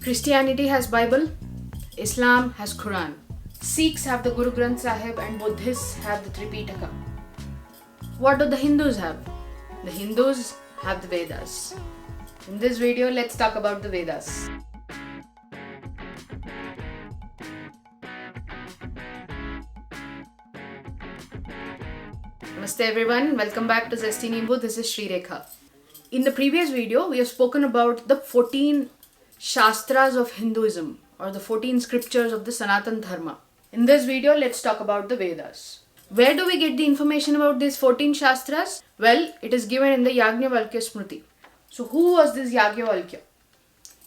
Christianity has Bible, Islam has Quran, Sikhs have the Guru Granth Sahib and Buddhists have the Tripitaka. What do the Hindus have? The Hindus have the Vedas. In this video, let's talk about the Vedas. Namaste everyone, welcome back to Zesty Nimbu. This is Sri Rekha. In the previous video, we have spoken about the 14 Shastras of Hinduism or the 14 scriptures of the Sanatan Dharma. In this video, let's talk about the Vedas. Where do we get the information about these 14 Shastras? Well, it is given in the Yajnavalkya Smriti. So who was this Yajnavalkya?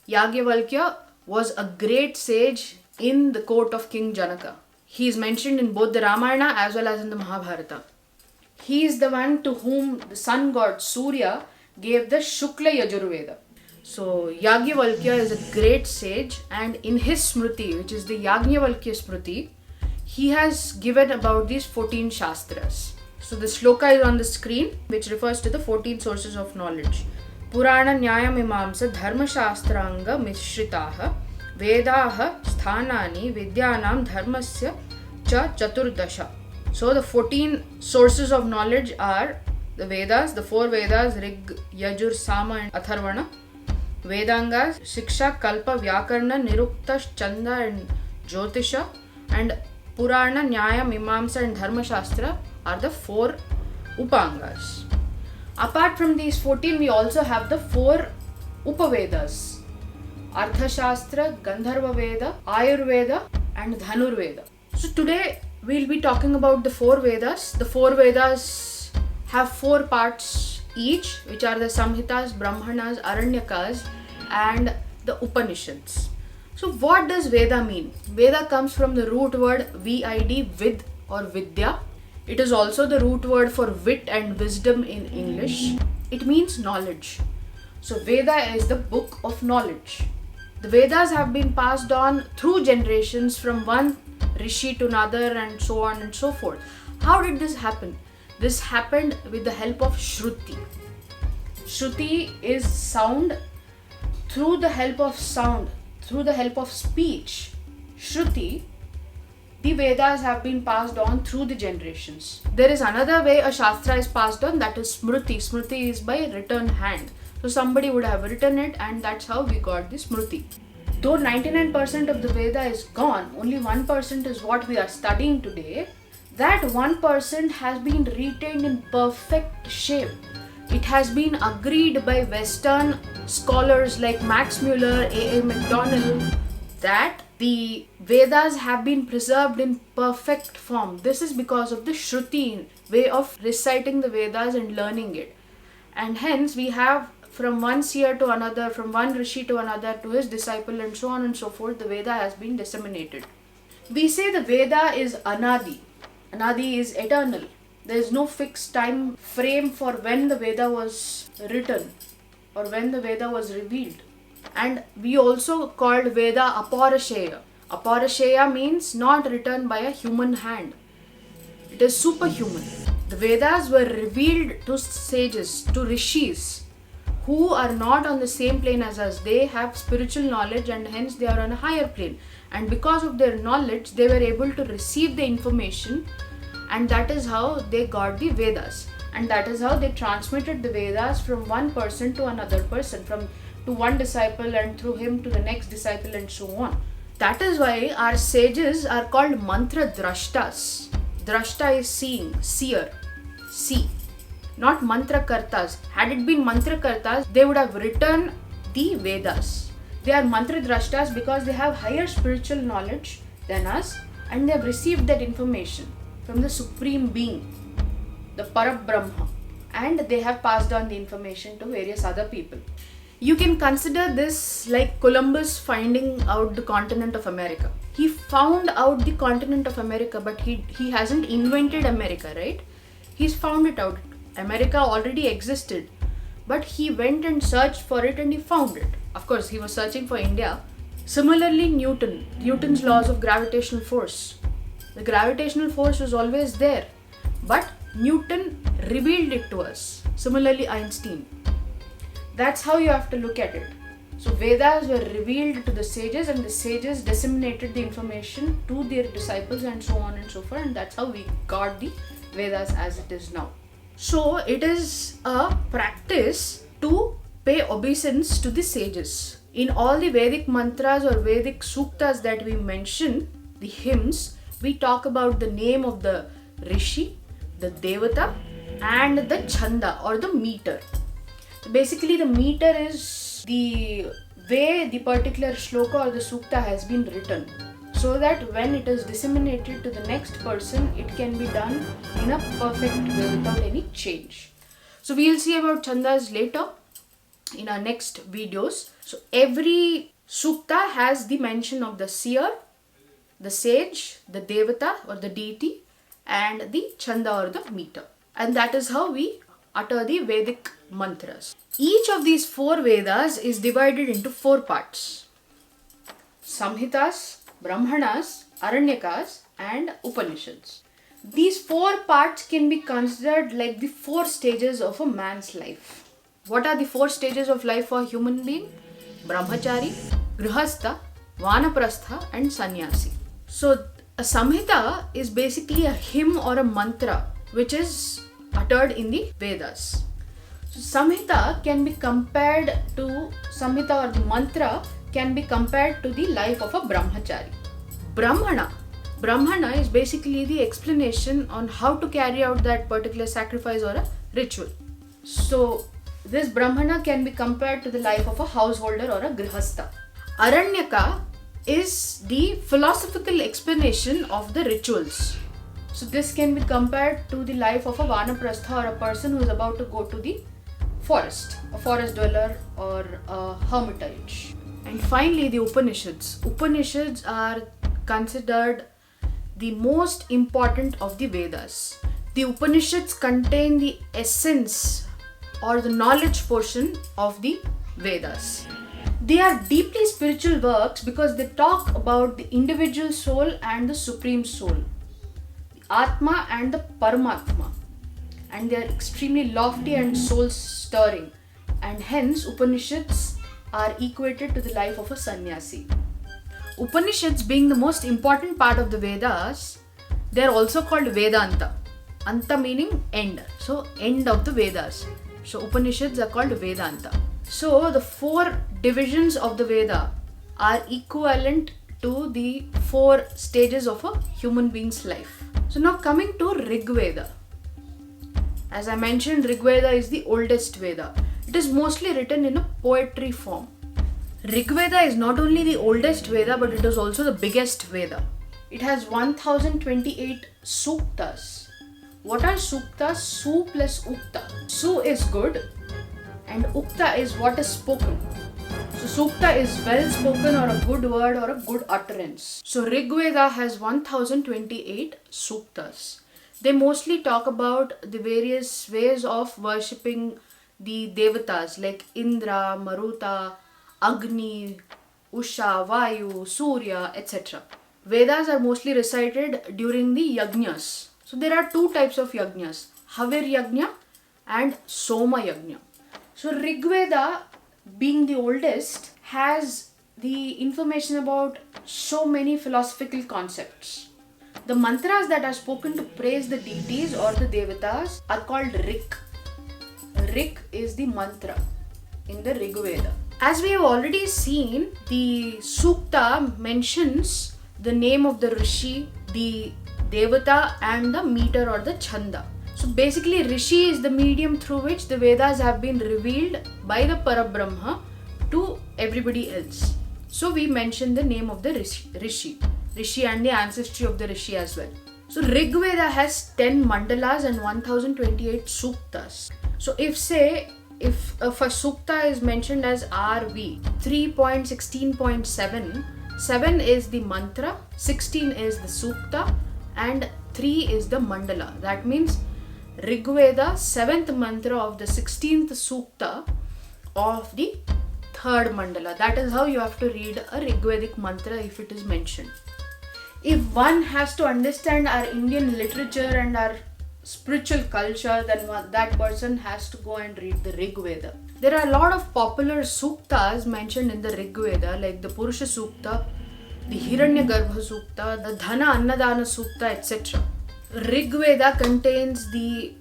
Yajnavalkya was a great sage in the court of King Janaka. He is mentioned in both the Ramayana as well as in the Mahabharata. He is the one to whom the sun god Surya gave the Shukla Yajur Veda. So Yajnavalkya is a great sage, and in his Smriti, which is the Yajnavalkya Smriti, he has given about these 14 Shastras. So the shloka is on the screen, which refers to the 14 sources of knowledge. Purana Nyaya Mimamsa Dharma Shastranga Mishritaha Vedaha Sthanani Vidyanam Dharmasya Cha Chaturdasha. So the 14 sources of knowledge are the Vedas, the 4 Vedas, Rig, Yajur, Sama and Atharvana. Vedangas, Shiksha, Kalpa, Vyakarna, Nirukta, Chanda and Jyotisha. And Purana, Nyaya, Mimamsa and Dharma Shastra are the 4 Upangas. Apart from these 14, we also have the 4 Upavedas. Arthashastra, Gandharva Veda, Ayurveda and Dhanurveda. So today we'll be talking about the 4 Vedas. The 4 Vedas have 4 parts each, which are the Samhitas, Brahmanas, Aranyakas and the Upanishads. So what does Veda mean? Veda comes from the root word vid, vid or vidya. It is also the root word for wit and wisdom in English. It means knowledge. So Veda is the book of knowledge. The Vedas have been passed on through generations from one Rishi to another and so on and so forth. How did this happen? This happened with the help of Shruti. Shruti is sound. Through the help of sound, through the help of speech, Shruti, the Vedas have been passed on through the generations. There is another way a Shastra is passed on, that is Smriti. Smriti is by written hand. So somebody would have written it, and that's how we got the Smriti. Though 99% of the Veda is gone, only 1% is what we are studying today. That 1% has been retained in perfect shape. It has been agreed by Western scholars like Max Muller, A.A. MacDonald, that the Vedas have been preserved in perfect form. This is because of the Shruti way of reciting the Vedas and learning it. And hence we have from one seer to another, from one Rishi to another, to his disciple and so on and so forth, the Veda has been disseminated. We say the Veda is Anadi. Anadi is eternal. There is no fixed time frame for when the Veda was written or when the Veda was revealed. And we also called Veda Aparasheya. Aparasheya means not written by a human hand. It is superhuman. The Vedas were revealed to sages, to rishis, who are not on the same plane as us. They have spiritual knowledge and hence they are on a higher plane. And because of their knowledge, they were able to receive the information, and that is how they got the Vedas. And that is how they transmitted the Vedas from one person to another person, to one disciple and through him to the next disciple and so on. That is why our sages are called mantra drashtas. Drashta is seeing, seer, see. Not mantra kartas. Had it been mantra kartas, they would have written the Vedas. They are mantra drashtas because they have higher spiritual knowledge than us, and they have received that information from the Supreme Being, the Parabrahma, and they have passed on the information to various other people. You can consider this like Columbus finding out the continent of America. He found out the continent of America, but he hasn't invented America, right? He's found it out. America already existed, but he went and searched for it and he found it. Of course, he was searching for India. Similarly, Newton's laws of gravitational force. The gravitational force was always there, but Newton revealed it to us. Similarly, Einstein. That's how you have to look at it. So Vedas were revealed to the sages, and the sages disseminated the information to their disciples, and so on and so forth, and that's how we got the Vedas as it is now. So it is a practice to pay obeisance to the sages. In all the Vedic mantras or Vedic suktas that we mention, the hymns, we talk about the name of the Rishi, the Devata, and the Chanda or the meter. So basically the meter is the way the particular shloka or the sukta has been written, so that when it is disseminated to the next person, it can be done in a perfect way without any change. So we will see about chandas later in our next videos. So every sukta has the mention of the seer, the sage, the devata or the deity, and the chanda or the meter. And that is how we utter the Vedic mantras. Each of these 4 Vedas is divided into 4 parts: Samhitas, Brahmanas, Aranyakas, and Upanishads. These 4 parts can be considered like the 4 stages of a man's life. What are the 4 stages of life for a human being? Brahmachari, Grihastha, Vanaprastha, and Sannyasi. So a Samhita is basically a hymn or a mantra which is uttered in the Vedas. So Samhita can be compared to Samhita, or the mantra can be compared to the life of a brahmachari. Brahmana is basically the explanation on how to carry out that particular sacrifice or a ritual. So this Brahmana can be compared to the life of a householder or a grihastha. Aranyaka is the philosophical explanation of the rituals. So this can be compared to the life of a vanaprastha, or a person who is about to go to the forest, a forest dweller or a hermitage. And finally the Upanishads. Upanishads are considered the most important of the Vedas. The Upanishads contain the essence or the knowledge portion of the Vedas. They are deeply spiritual works because they talk about the individual soul and the supreme soul, the Atma and the Paramatma, and they are extremely lofty and soul stirring, and hence Upanishads are equated to the life of a sannyasi. Upanishads being the most important part of the Vedas, they are also called Vedanta. Anta meaning end, so end of the Vedas. So Upanishads are called Vedanta. So the 4 divisions of the Veda are equivalent to the 4 stages of a human being's life. So now coming to Rig Veda. As I mentioned, Rig Veda is the oldest Veda. It is mostly written in a poetry form. Rig Veda is not only the oldest Veda, but it is also the biggest Veda. It has 1028 suktas. What are suktas? Su plus ukta. Su is good and ukta is what is spoken. So sukta is well spoken or a good word or a good utterance. So Rig Veda has 1028 suktas. They mostly talk about the various ways of worshipping the devatas like Indra, Maruta, Agni, Usha, Vayu, Surya, etc. Vedas are mostly recited during the yajnas. So there are 2 types of yajnas, Havir Yajna and Soma Yajna. So Rig Veda, being the oldest, has the information about so many philosophical concepts. The mantras that are spoken to praise the deities or the devatas are called Rik. Rik is the mantra in the Rig Veda. As we have already seen, the Sukta mentions the name of the Rishi, the Devata and the meter or the Chanda. So basically Rishi is the medium through which the Vedas have been revealed by the Parabrahma to everybody else. So we mention the name of the Rishi and the ancestry of the Rishi as well. So Rig Veda has 10 mandalas and 1028 suktas. So if a sukta is mentioned as RV 3.16.7, 7 is the mantra, 16 is the sukta, and 3 is the mandala. That means Rig Veda 7th mantra of the 16th sukta of the 3rd mandala. That is how you have to read a Rig Vedic mantra if it is mentioned. If one has to understand our Indian literature and our spiritual culture, then that person has to go and read the Rig Veda. There are a lot of popular suktas mentioned in the Rig Veda, like the Purusha Sukta, the Hiranyagarbha Sukta, the Dhana Annadana Sukta, etc. Rig Veda contains the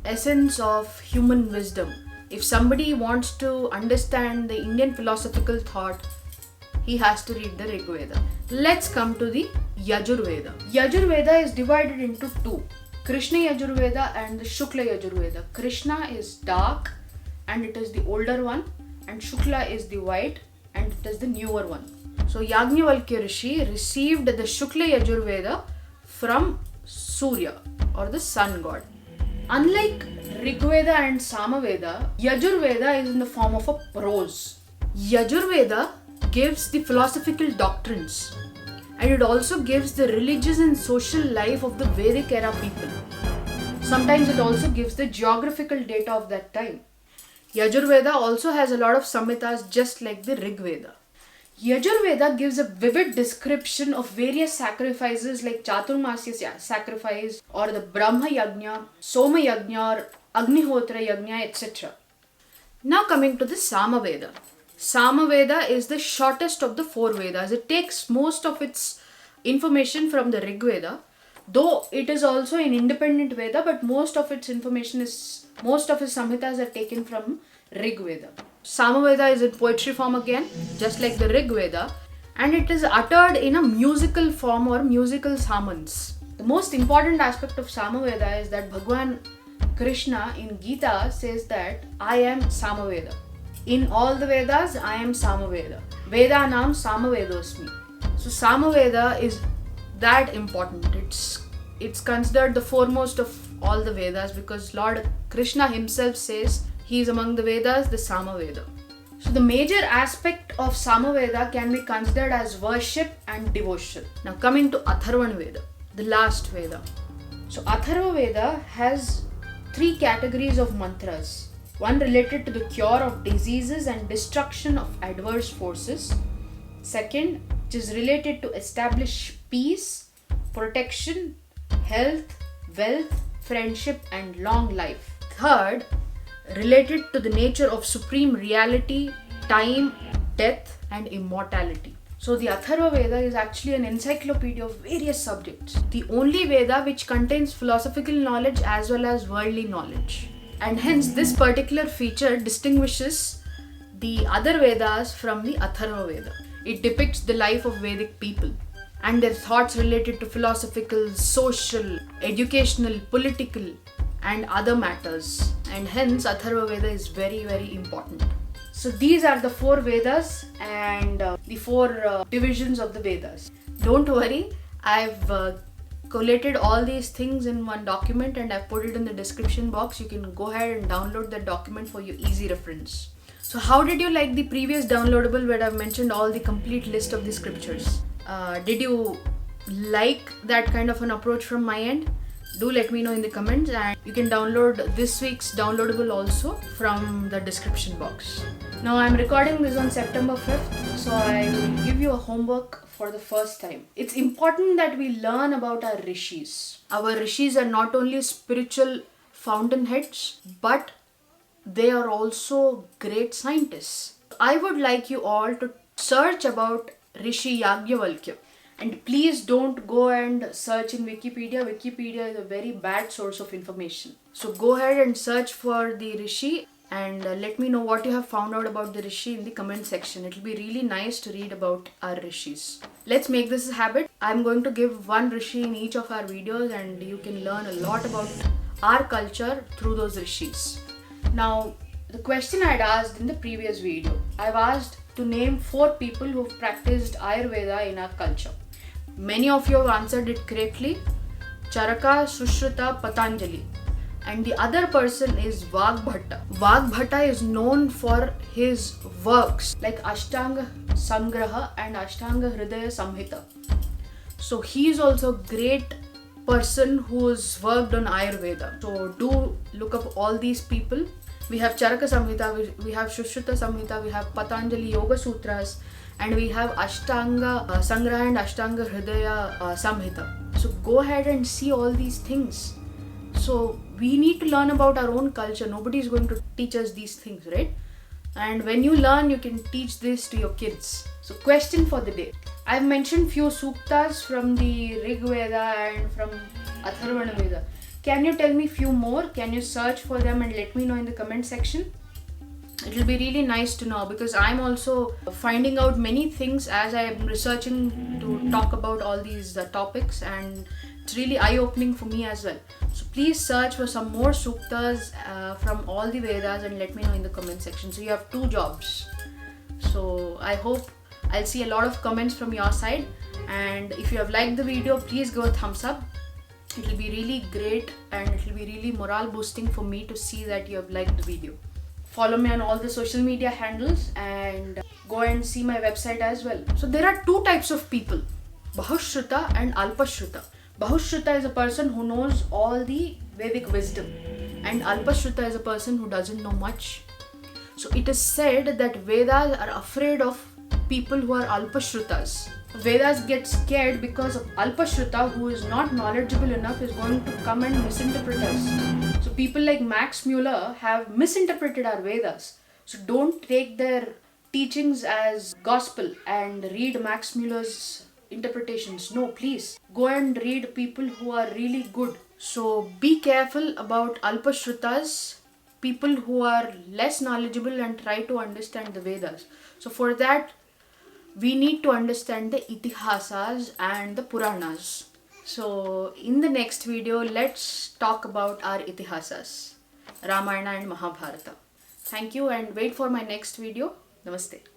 essence of human wisdom. If somebody wants to understand the Indian philosophical thought, he has to read the Rig Veda. Let's come to the Yajur Veda. Yajur Veda is divided into two, Krishna Yajur Veda and the Shukla Yajur Veda. Krishna is dark and it is the older one, and Shukla is the white and it is the newer one. So Yajnavalkya Rishi received the Shukla Yajur Veda from Surya or the sun god. Unlike Rig Veda and Sama Veda, Yajur Veda is in the form of a prose. Yajur Veda gives the philosophical doctrines, and it also gives the religious and social life of the Vedic era people. Sometimes it also gives the geographical data of that time. Yajur Veda also has a lot of Samhitas just like the Rig Veda. Yajur Veda gives a vivid description of various sacrifices like Chaturmasya sacrifice or the Brahma Yajna, Soma Yajna or Agnihotra Yajna, etc. Now coming to the Sama Veda. Sama Veda is the shortest of the four Vedas. It takes most of its information from the Rig Veda, though it is also an independent Veda, but most of its Samhitas are taken from Rig Veda. Sama Veda is in poetry form again, just like the Rig Veda, and it is uttered in a musical form or musical samans. The most important aspect of Sama Veda is that Bhagwan Krishna in Gita says that I am Sama Veda. In all the Vedas, I am Sama Veda. Vedanam Sama Vedosmi. So Sama Veda is that important. It's considered the foremost of all the Vedas because Lord Krishna himself says he is among the Vedas, the Sama Veda. So the major aspect of Sama Veda can be considered as worship and devotion. Now coming to Atharva Veda, the last Veda. So Atharva Veda has three categories of mantras. One related to the cure of diseases and destruction of adverse forces. Second, which is related to establish peace, protection, health, wealth, friendship and long life. Third, related to the nature of supreme reality, time, death and immortality. So the Atharva Veda is actually an encyclopedia of various subjects. The only Veda which contains philosophical knowledge as well as worldly knowledge. And hence this particular feature distinguishes the other Vedas from the Atharva Veda. It depicts the life of Vedic people and their thoughts related to philosophical, social, educational, political and other matters. And hence Atharva Veda is very, very important. So these are the four Vedas and the four divisions of the Vedas. Don't worry, I've collated all these things in one document and I've put it in the description box. You can go ahead and download that document for your easy reference. So how did you like the previous downloadable where I've mentioned all the complete list of the scriptures? Did you like that kind of an approach from my end? Do let me know in the comments, and you can download this week's downloadable also from the description box. Now I'm recording this on September 5th, so I will give you a homework for the first time. It's important that we learn about our rishis. Our rishis are not only spiritual fountainheads, but they are also great scientists. I would like you all to search about Rishi Yajnavalkya. And please don't go and search in Wikipedia. Wikipedia is a very bad source of information. So go ahead and search for the Rishi and let me know what you have found out about the Rishi in the comment section. It will be really nice to read about our Rishis. Let's make this a habit. I'm going to give one Rishi in each of our videos and you can learn a lot about our culture through those Rishis. Now, the question I had asked in the previous video, I've asked to name 4 people who've practiced Ayurveda in our culture. Many of you have answered it correctly. Charaka, Sushruta, Patanjali. And the other person is Vagbhatta. Vagbhatta is known for his works like Ashtanga Sangraha and Ashtanga Hridaya Samhita. So he is also a great person who's worked on Ayurveda. So do look up all these people. We have Charaka Samhita, we have Sushruta Samhita, we have Patanjali Yoga Sutras, and we have Ashtanga Sangraha and Ashtanga Hridaya Samhita. So go ahead and see all these things. So we need to learn about our own culture. Nobody is going to teach us these things, right? And when you learn, you can teach this to your kids. So question for the day. I've mentioned few suktas from the Rig Veda and from Atharva Veda. Can you tell me few more? Can you search for them and let me know in the comment section? It will be really nice to know, because I'm also finding out many things as I am researching to talk about all these topics, and it's really eye-opening for me as well. So please search for some more suktas from all the Vedas and let me know in the comment section. So you have 2 jobs. So I hope I'll see a lot of comments from your side, and if you have liked the video, please give a thumbs up. It will be really great and it will be really morale boosting for me to see that you have liked the video. Follow me on all the social media handles and go and see my website as well. So there are 2 types of people, Bahushruta and Alpashruta. Bahushruta is a person who knows all the Vedic wisdom, and Alpashruta is a person who doesn't know much. So it is said that Vedas are afraid of people who are Alpashrutas. Vedas get scared because of Alpashruta, who is not knowledgeable enough, is going to come and misinterpret us. So people like Max Muller have misinterpreted our Vedas. So don't take their teachings as gospel and read Max Muller's interpretations. No, please. Go and read people who are really good. So be careful about Alpashrutas, people who are less knowledgeable, and try to understand the Vedas. So for that, we need to understand the Itihasas and the Puranas. So in the next video, let's talk about our Itihasas, Ramayana and Mahabharata. Thank you, and wait for my next video. Namaste.